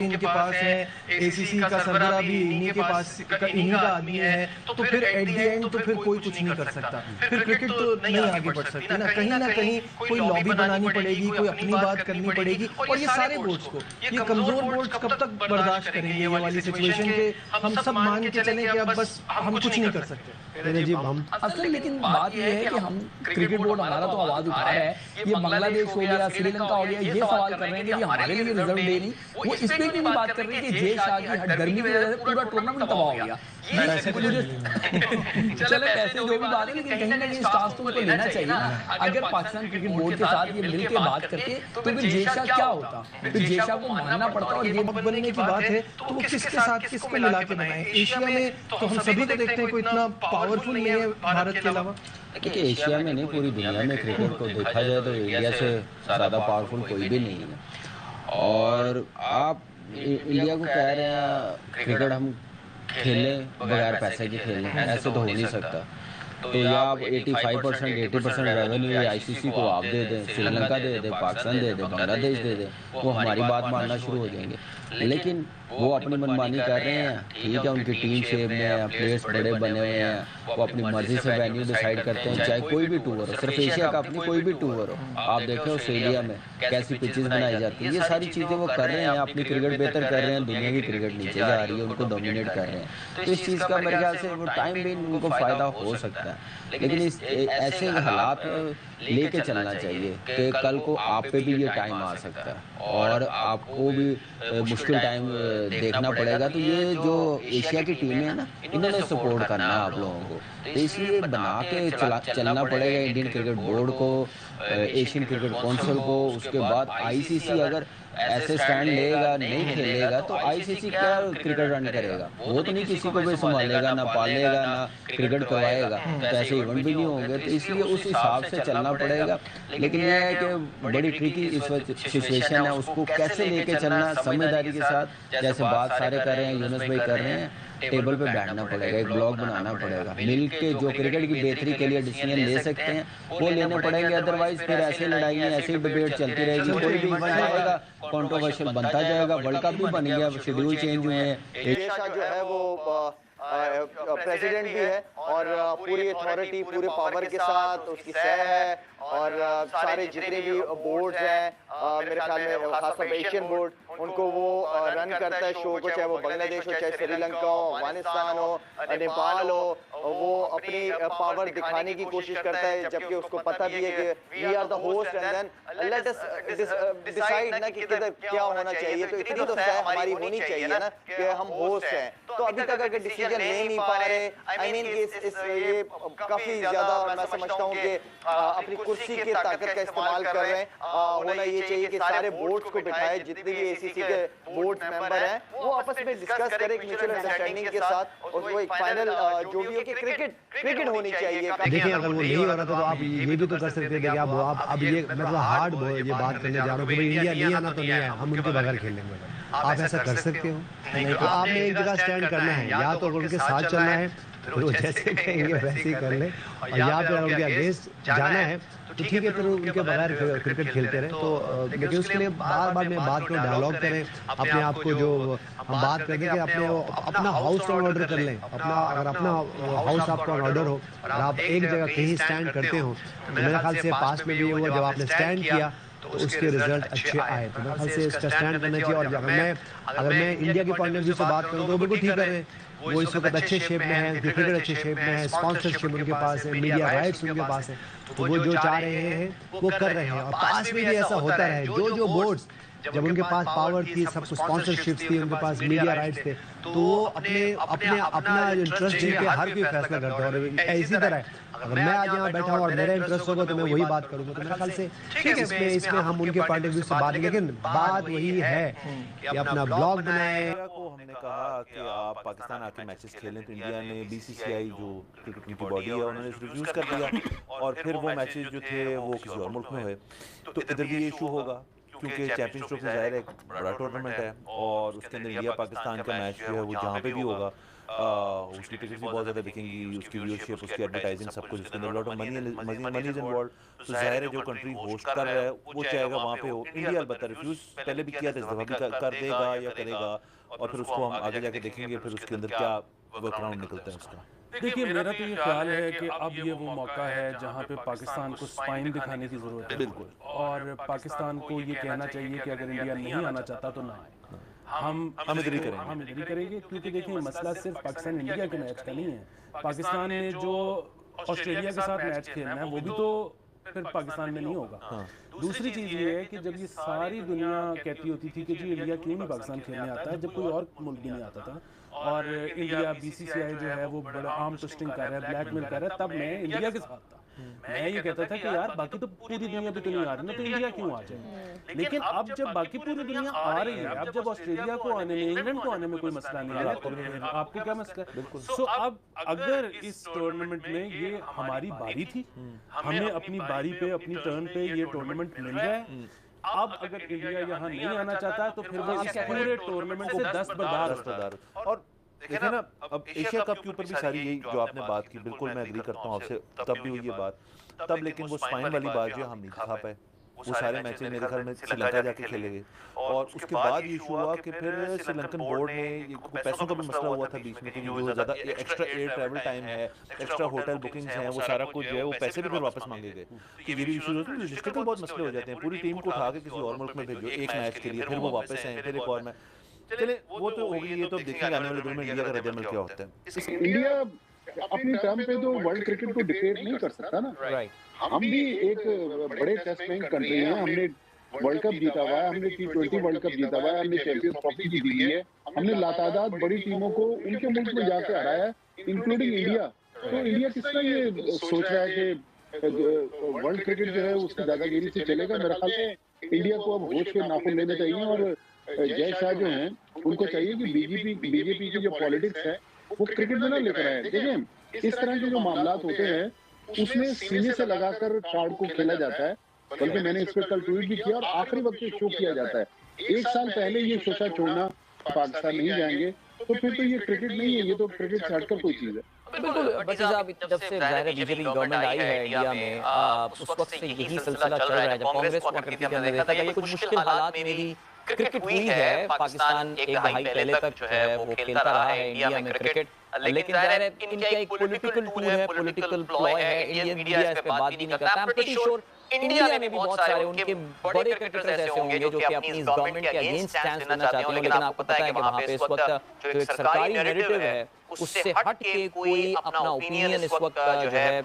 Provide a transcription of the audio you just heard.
इनके पास है, एसीसी का सरबराह भी इन्हीं के पास, इन्हीं का आदमी है, तो फिर एट द एंड तो फिर कोई कुछ नहीं कर सकता। फिर क्रिकेट तो नहीं आगे बढ़ सकती ना कहीं कोई लॉबी बनानी पड़ेगी, कोई अपनी बात करनी पड़ेगी। और ये सारे बोर्ड्स को, ये कमजोर बोर्ड्स कब तक बर्दाश्त करेंगे ये वाली सिचुएशन के? हम सब मान के चलें कि अब बस हम कुछ नहीं कर सकते। जी हम असल लेकिन बात यह है कि हम क्रिकेट बोर्ड हमारा तो आवाज उठा रहा है, ये बांग्लादेश हो गया, श्रीलंका हो गया, ये सवाल कर रहे हैं कि ये हमारे लिए रिजल्ट दे नहीं। वो इस पे भी बात कर रही है कि जय शाह की हटदर्मी की वजह से पूरा टूर्नामेंट तबाह हो गया। चले पैसे जो भी बात है, लेकिन कहीं ना कहीं स्टाफ तो उनको लेना चाहिए ना। अगर पाकिस्तान क्रिकेट बोर्ड के साथ ये मिलकर बात करते तो फिर जय शाह क्या होता, फिर जय शाह को मानना पड़ता। और ये बनने की बात है तो वो किसके साथ किसको मिला के बनाए? एशिया में तो हम सभी को देखते हैं कोई इतना पावरफुल नहीं है भारत के अलावा। देखिए एशिया में नहीं, पूरी दुनिया में क्रिकेट को देखा जाए तो इंडिया से ज़्यादा पावरफुल कोई भी नहीं है। और आप इंडिया को कह रहे हैं क्रिकेट हम खेलें बगैर पैसे के खेलें, ऐसे तो हो नहीं सकता। तो या आप 85% 80% रेवेन्यू आईसीसी को आप दे दें, श्रीलंका दे दें, पाकिस्तान दे दें, बांग्लादेश दे दें, वो हमारी बात मानना शुरू हो जाएंगे। लेकिन वो अपनी मनमानी कर रहे हैं, ठीक है, उनकी टीम शेप में प्लेयर्स बड़े बने हुए हैं, वो अपनी मर्जी से वेन्यू डिसाइड करते हैं, चाहे कोई भी टूर हो, सिर्फ एशिया कप नहीं कोई भी टूर हो। आप देखें ऑस्ट्रेलिया में कैसी पिचेस बनाई जाती है, ये सारी चीज़ें वो कर रहे हैं, अपनी क्रिकेट बेहतर कर रहे हैं, दुनिया की क्रिकेट नीचे जा रही है, उनको डोमिनेट कर रहे हैं। तो इस चीज़ का मेरे ख्याल से वो टाइम भी उनको फ़ायदा हो सकता है, लेकिन इस ऐसे हालात में लेके चलना चाहिए कि कल को आप पे भी ये टाइम आ सकता है और आपको भी मुश्किल टाइम देखना पड़ेगा। तो ये जो एशिया की टीमें हैं ना, इन्होंने सपोर्ट करना है आप लोगों को, तो इसलिए बना के चलना पड़ेगा इंडियन क्रिकेट बोर्ड को, एशियन क्रिकेट काउंसिल को। उसके बाद आईसीसी अगर ऐसे स्टैंड लेगा, नहीं खेलेगा, तो आईसीसी क्या क्रिकेट रन करेगा? वो तो नहीं किसी को भी संभालेगा, ना पालेगा, ना क्रिकेट करवाएगा, तो ऐसे इवेंट भी नहीं होंगे। तो इसलिए उस हिसाब से चलना पड़ेगा। लेकिन यह है कि बड़ी ट्रिकी इस वक्त सिचुएशन है, उसको कैसे लेके चलना समझदारी के साथ, जैसे बात सारे कर रहे हैं, यूनुस भाई कर रहे हैं, टेबल पे बैठना पड़ेगा, एक ब्लॉक बनाना पड़ेगा, मिल के जो क्रिकेट की बेहतरी के लिए डिसीजन ले सकते हैं वो लेने पड़ेंगे। अदरवाइज फिर ऐसे लड़ाई ऐसे ही डिबेट चलती रहेगी, कोई भी इवेंट आएगा कंट्रोवर्शियल बनता जाएगा। वर्ल्ड कप भी बन गया, शेड्यूल चेंज हुए हैं, जो है वो प्रेसिडेंट भी है और पूरी अथॉरिटी पूरे पावर के साथ उसकी सह है। और सारे जितने भी बोर्ड्स हैं मेरे ख्याल में खासतौर पर एशियन बोर्ड, उनको वो रन करता है शो को, चाहे वो बांग्लादेश हो, चाहे श्रीलंका हो, अफगानिस्तान हो, नेपाल हो, वो अपनी पावर दिखाने की कोशिश करता है, जबकि उसको पता भी है कि we are the host and then let us decide ना कि किधर क्या होना चाहिए। तो इतनी तो सह हमारी होनी चाहिए ना कि हम होस्ट हैं। तो अभी तक अगर डिसीजन ले नहीं पा रहे, आई मीन ये काफी ज्यादा मैं समझता हूँ कि अपनी कुर्सी की ताकत का इस्तेमाल कर रहे हैं। होना ये चाहिए कि सारे बोर्ड्स को बिठाए, जितने भी एसीसी के बोर्ड मेंबर हैं वो आपस में डिस्कस करें एक म्यूचुअल अंडरस्टैंडिंग के साथ, और वो एक फाइनल जो भी हो कि क्रिकेट होनी चाहिए। देखिए अगर वो नहीं हो रहा था तो आप ये भी तो कर सकते थे कि आप अब ये मतलब हार्ड ये बात करने जा रहे हो कि भाई इंडिया नहीं आना तो नहीं आया, हम उनके बगैर खेलेंगे। आप ऐसा कर सकते हो? नहीं, तो आपने एक जगह स्टैंड करना है, या तो उनके साथ चलना है तो वो जैसे कहेंगे वैसे ही कर ले, और या फिर उनके अगेंस्ट जाना है तो ठीक है, फिर उनके बगैर क्रिकेट खेलते रहे। तो लेकिन उसके लिए बार बार मैं बात करूँ, डायलॉग करें अपने आप को, जो हम बात करते हैं कि अपना हाउस ऑर्डर कर लें। अगर अपना हाउस आपका ऑर्डर हो और आप एक जगह कहीं स्टैंड करते हो, तो मेरे ख्याल से पास्ट में भी हुआ, जब आपने स्टैंड किया तो उसके रिजल्ट अच्छे आए। तो मेरे ख्याल से इसका स्टैंड करना चाहिए। और अगर मैं इंडिया के पॉइंट ऑफ व्यू से बात करूँ तो बिल्कुल ठीक कर रहे हैं, वो इस वक्त अच्छे शेप में है, क्रिकेट अच्छे शेप में है, स्पॉन्सरशिप उनके पास है, मीडिया राइट्स उनके पास है, तो वो जो चाह रहे हैं वो कर रहे हैं। और पास में भी ऐसा होता रहे, जो बोर्ड्स जब उनके पास पावर थी, सब कुछ स्पॉन्सरशिप्स थी, उनके पास मीडिया राइट्स थे, तो वो अपना इंटरेस्ट देख के हर कोई फैसला करता है। और इसी तरह अगर मैं आज यहाँ बैठा हूँ और मेरा इंटरेस्ट होगा तो मैं वही बात करूंगा। तो मेरे ख्याल से ठीक है, इसमें हम उनके पॉइंट ऑफ व्यू से बात, लेकिन बात वही है कि अपना ब्लॉग बनाए। को हमने कहा कि आप पाकिस्तान आके मैचेस खेलें, तो इंडिया ने बीसीसीआई जो क्रिकेट की बॉडी है उन्होंने रिफ्यूज कर दिया, और फिर वो मैचेस जो थे वो किसी और मुल्क में हुए। तो इधर भी ये इशू होगा क्योंकि चैंपियंस ट्रॉफी ज़ाहिर है एक बड़ा टूर्नामेंट है और उसके अंदर इंडिया पाकिस्तान का मैच जो है वो जहाँ पे भी होगा उसकी टिकट्स भी बहुत ज़्यादा बिकेंगी, उसकी व्यूअरशिप, उसकी एडवर्टाइजिंग, सब कुछ, उसके अंदर lot of money is involve. तो ज़ाहिर है जो कंट्री होस्ट कर रहा है वो चाहेगा वहाँ पे हो। इंडिया अलबत्ता रिफ्यूज़ पहले भी किया था, इस दफ़ा भी कर देगा या करेगा, और फिर उसको हम आगे जाके देखेंगे फिर उसके अंदर क्या वर्कराउंड निकलता है उसका। देखिए मेरा तो ये ख्याल है कि अब ये वो मौका है जहाँ पे पाकिस्तान को स्पाइन दिखाने की ज़रूरत है। बिल्कुल। और पाकिस्तान को ये कहना चाहिए कि अगर इंडिया नहीं आना चाहता तो ना आए। हम इधर ही करेंगे। हम इधर ही करेंगे, क्योंकि देखिए मसला सिर्फ पाकिस्तान इंडिया के मैच का नहीं है। पाकिस्तान ने जो ऑस्ट्रेलिया के साथ मैच खेलना है वो भी तो फिर पाकिस्तान में नहीं होगा। दूसरी चीज़ ये है कि जब ये सारी दुनिया कहती होती थी कि जी इंडिया क्यों नहीं पाकिस्तान खेलने आता है, जब कोई और मुल्क भी नहीं आता था, और इंडिया बीसीसीआई जो है वो बड़ा आर्म ट्विस्टिंग कर रहा है, ब्लैकमेल कर रहा है, तब मैं इंडिया के साथ था। मैं ये कहता था कि यार बाकी तो पूरी दुनिया पे तो नहीं आ रही ना, तो इंडिया क्यों आ जाए। लेकिन अब जब बाकी पूरी दुनिया आ रही है, अब जब ऑस्ट्रेलिया को आने में, इंग्लैंड को आने में कोई मसला नहीं है, तो आपको क्या मसला है। सो अब अगर इस टूर्नामेंट में ये हमारी बारी थी, हमें अपनी बारी पे, अपनी टर्न पे ये टूर्नामेंट मिल रहा है, अब अगर इंडिया यहाँ नहीं आना चाहता है तो फिर वो इस पूरे टूर्नामेंट से दस्तबरदार। और देखिए ना, अब एशिया कप के ऊपर भी सारी यही जो आपने बात की, बिल्कुल मैं एग्री करता हूँ आपसे, तब भी हुई ये बात, तब लेकिन वो स्पाइन वाली बात जो हम नहीं दिखा पाए। वो सारे मैचेस मेरे ख्याल में श्रीलंका जाके खेले गए, और उसके बाद ये इशू हुआ कि फिर श्रीलंकन बोर्ड ने, पैसों का भी मसला हुआ था बीच में, क्योंकि जो ज़्यादा एक्स्ट्रा एयर ट्रैवल टाइम है, एक्स्ट्रा होटल बुकिंग्स हैं, वो सारा कुछ जो है वो पैसे भी फिर वापस मांगे गए। कि ये भी इशूज होते हैं, लॉजिस्टिकल बहुत मसले हो जाते हैं। पूरी टीम को उठा के किसी और मुल्क में भेजो एक मैच के लिए, फिर वो वापस आए, फिर एक और मैच। चले वो तो हो गई, ये तो देखेंगे आने वाले दिनों में इंडिया का रद्द-ए-अमल क्या होता है। इंडिया अपनी टर्म पे तो वर्ल्ड क्रिकेट को डिक्टेट नहीं कर सकता ना। हम भी एक बड़े टेस्ट प्लेइंग कंट्री हैं, हमने वर्ल्ड कप जीता हुआ है, हमने T20 वर्ल्ड कप जीता हुआ है, हमने चैंपियंस ट्रॉफी जीती हुई है, हमने लातादाद बड़ी टीमों को उनके मुल्क में जाके हराया है, इंक्लूडिंग इंडिया। तो इंडिया किस तरह ये सोच रहा है कि वर्ल्ड क्रिकेट जो है उसकी दादागिरी से चलेगा। मेरा ख्याल है इंडिया को अब होश के नाखून लेने चाहिए, और जय शाह जो हैं उनको चाहिए कि बीजेपी की जो पॉलिटिक्स है वो क्रिकेट में ना लेकर आए। देखिए इस तरह के जो मामलात होते हैं उसमें सीने से लगाकर कार्ड को खेला जाता है, बल्कि मैंने इस पर कल ट्वीट भी किया, और आखिरी वक्त शो किया जाता है। एक साल पहले ये सोचा छोड़ना पाकिस्तान नहीं जाएंगे, तो फिर तो ये क्रिकेट नहीं है, ये तो क्रिकेट से हटकर कोई चीज है। बिल्कुल बच्चे साहब, जब से ज़ाहिर है बीजेपी गवर्नमेंट आई है इंडिया में, उस वक्त से यही सिलसिला चल रहा है। जब कांग्रेस को करती थी हमने देखा था कि ये कुछ मुश्किल हालात में भी क्रिकेट हुई है। पाकिस्तान एक दहाई पहले तक जो है वो खेलता रहा है इंडिया में क्रिकेट, लेकिन ज़ाहिर है इनका एक पॉलिटिकल टूल है, पॉलिटिकल प्लॉय है, इंडियन मीडिया इस पे बात भी नहीं करता। I am pretty sure India में भी बहुत सारे उनके बड़े क्रिकेटर्स ऐसे होंगे जो कि अपनी इस गवर्नमेंट के अगेंस्ट स्टैंड लेना चाहते हैं, लेकिन आपको पता है कि वहाँ पे इस वक्त जो एक सरकारी नैरेटिव है उससे हट के कोई अपना ओपिनियन इस वक्त जो है